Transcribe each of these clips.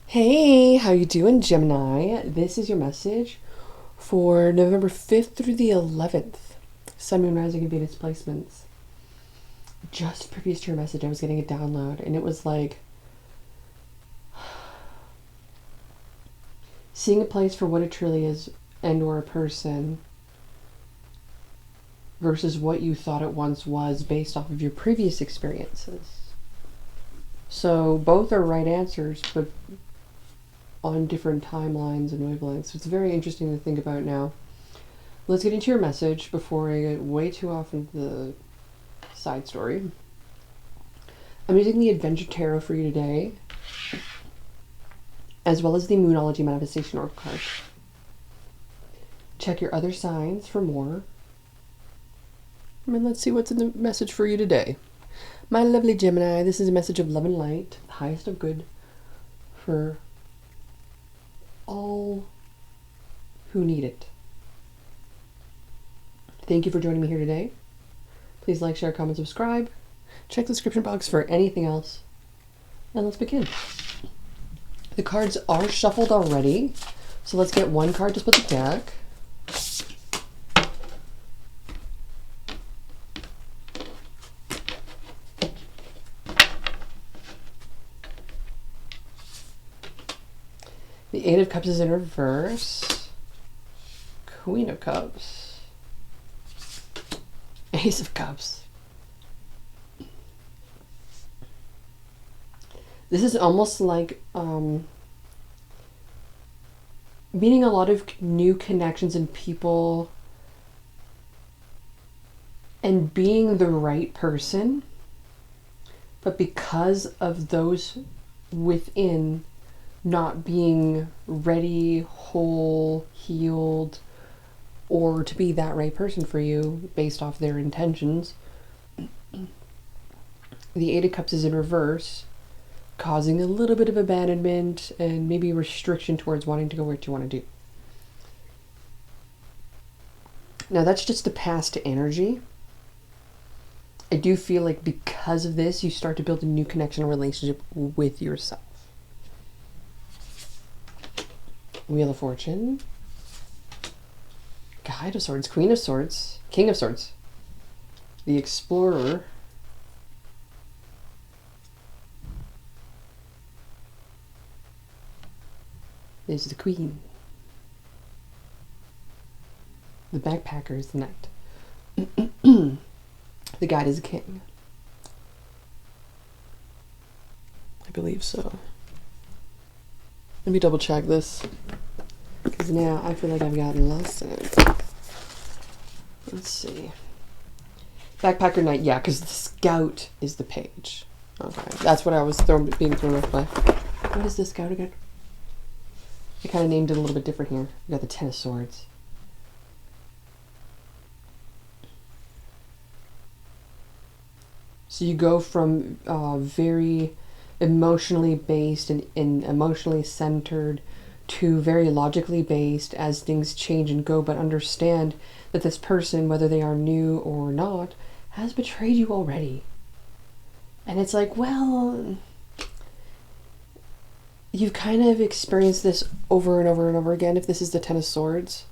Hey, how you doing, Gemini? This is your message for November 5th through the 11th. Sun, Moon, Rising, and Venus placements. Just previous to your message, I was getting a download, and it was like seeing a place for what it truly is and or a person versus what you thought it once was based off of your previous experiences. So both are right answers, but on different timelines and wavelengths. So it's very interesting to think about now. Let's get into your message before I get way too off into the side story. I'm using the Adventure Tarot for you today, as well as the Moonology Manifestation Oracle card. Check your other signs for more. And let's see what's in the message for you today. My lovely Gemini, this is a message of love and light, the highest of good for all who need it. Thank you for joining me here today. Please like, share, comment, subscribe. Check the description box for anything else. And let's begin. The cards are shuffled already, so let's get one card to split the deck. The Eight of Cups is in reverse. Queen of Cups. Ace of Cups. This is almost like meeting a lot of new connections and people and being the right person, but because of those within not being ready, whole, healed, or to be that right person for you based off their intentions. The Eight of Cups is in reverse, causing a little bit of abandonment and maybe restriction towards wanting to go where you want to do. Now that's just the past energy. I do feel like because of this, you start to build a new connection and relationship with yourself. Wheel of Fortune. Guide of Swords, Queen of Swords, King of Swords. The Explorer. Is the Queen. The Backpacker is the Knight. The Guide is the King. I believe so. Let me double check this, because now I feel like I've gotten lost in it. Let's see. Backpacker Knight, yeah, because the Scout is the Page. Okay, that's what I was being thrown off by. What is the Scout again? I kind of named it a little bit different here. We got the Ten of Swords. So you go from very emotionally based and emotionally centered to very logically based as things change and go, but understand that this person, whether they are new or not, has betrayed you already. And it's like, well, you've kind of experienced this over and over and over again, if this is the Ten of Swords,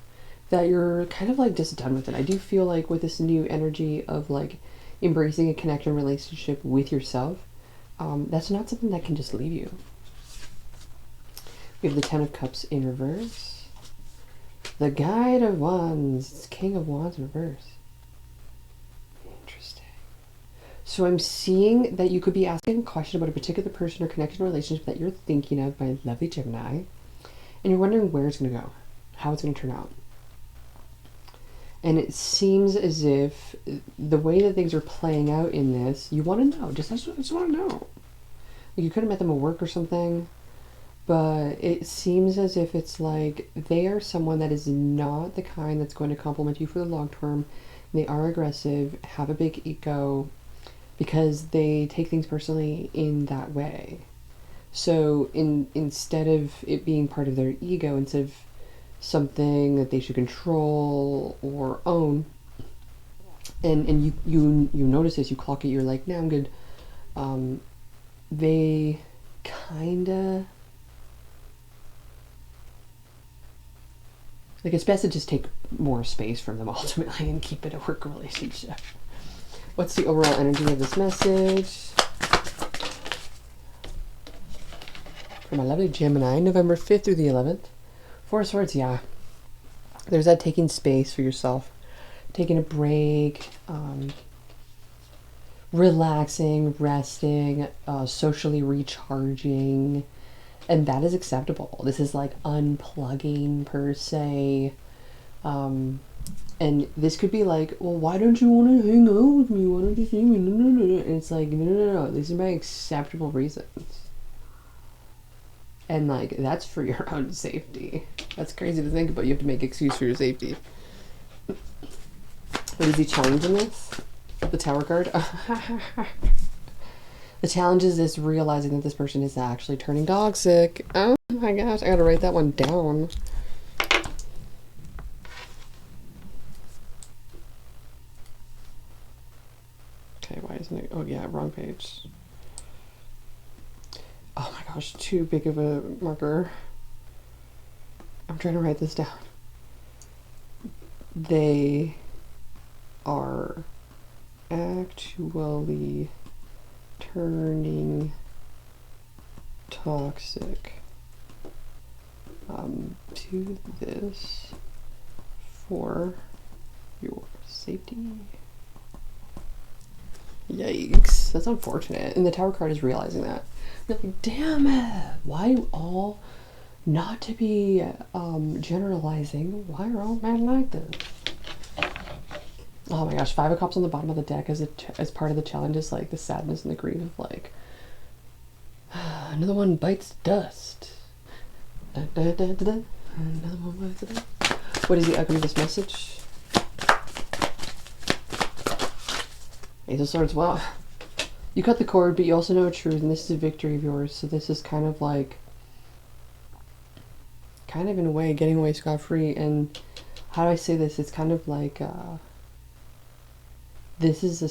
that you're kind of like just done with it. I do feel like with this new energy of like embracing a connection relationship with yourself, that's not something that can just leave you. We have the Ten of Cups in reverse. The Guide of Wands. It's King of Wands in reverse. Interesting. So I'm seeing that you could be asking a question about a particular person or connection relationship that you're thinking of, my lovely Gemini, and you're wondering where it's going to go, how it's going to turn out. And it seems as if the way that things are playing out in this, you want to know. I just want to know. Like you could have met them at work or something, but it seems as if it's like they are someone that is not the kind that's going to compliment you for the long term. They are aggressive, have a big ego, because they take things personally in that way. So instead of it being part of their ego, instead of something that they should control or own, and you notice this, you clock it, you're like, nah, I'm good. They kinda Like, it's best to just take more space from them ultimately and keep it a work relationship. What's the overall energy of this message? For my lovely Gemini, November 5th through the 11th. Four of Swords, yeah. There's that taking space for yourself. Taking a break. Relaxing, resting, socially recharging. And that is acceptable. This is like unplugging per se. And this could be like, well, why don't you want to hang out with me? Why don't you see me? No, no, no. And it's like, no. These are my acceptable reasons. And like, that's for your own safety. That's crazy to think about. You have to make excuse for your safety. What is he challenging this? The Tower card? The challenge is this realizing that this person is actually turning toxic. Oh my gosh, I gotta write that one down. Okay, why isn't it? Oh yeah, wrong page. Oh my gosh, too big of a marker. I'm trying to write this down. They are actually turning toxic to this for your safety. Yikes, that's unfortunate. And the Tower card is realizing that. You're like, damn it, why all, not to be generalizing, why are all men like this? Oh my gosh, 5 of Cups on the bottom of the deck as part of the challenge is like the sadness and the grief of like, another one bites dust. Another one bites dust. What is the outcome of this message? Ace of Swords, wow. You cut the cord, but you also know a truth, and this is a victory of yours. So this is kind of like, kind of in a way, getting away scot-free. And how do I say this? It's kind of like, this is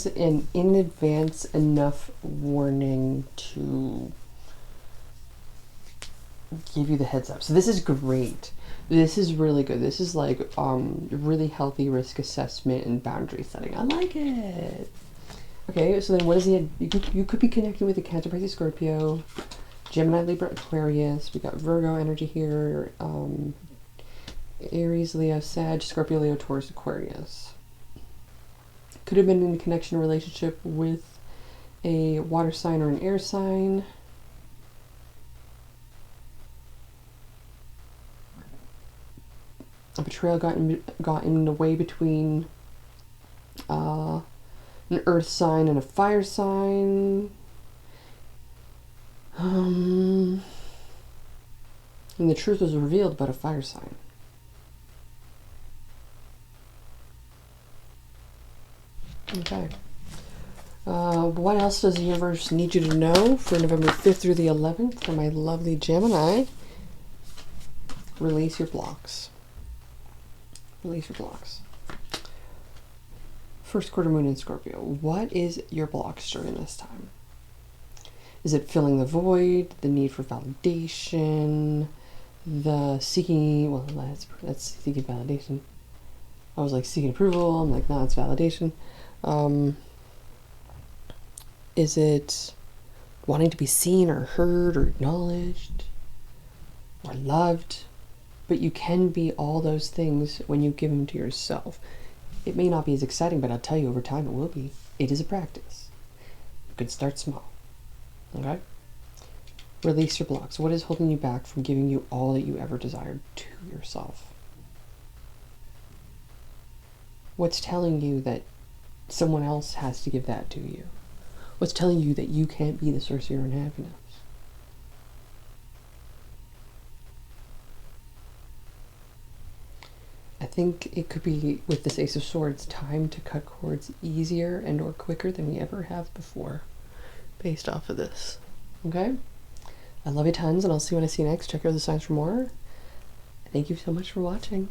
an in advance enough warning to give you the heads up. So this is great. This is really good. This is like really healthy risk assessment and boundary setting. I like it. Okay, so then what is he? You could be connecting with a Cancer, Pisces, Scorpio, Gemini, Libra, Aquarius. We got Virgo energy here. Aries, Leo, Sag, Scorpio, Leo, Taurus, Aquarius. Could have been in a connection relationship with a water sign or an air sign. A betrayal got in the way between an earth sign and a fire sign. And the truth was revealed about a fire sign. Okay. What else does the universe need you to know for November 5th through the 11th for my lovely Gemini? Release your blocks. Release your blocks. First quarter moon in Scorpio. What is your blocks during this time? Is it filling the void, the need for validation, the seeking, well, that's seeking validation. I was like seeking approval. I'm like, nah, it's validation. Is it wanting to be seen or heard or acknowledged or loved? But you can be all those things when you give them to yourself. It may not be as exciting, but I'll tell you over time it will be. It is a practice. You could start small. Okay? Release your blocks. What is holding you back from giving you all that you ever desired to yourself? What's telling you that someone else has to give that to you? What's telling you that you can't be the source of your own happiness? I think it could be, with this Ace of Swords, time to cut cords easier and or quicker than we ever have before, based off of this. Okay? I love you tons, and I'll see you when I see you next. Check out the signs for more. Thank you so much for watching.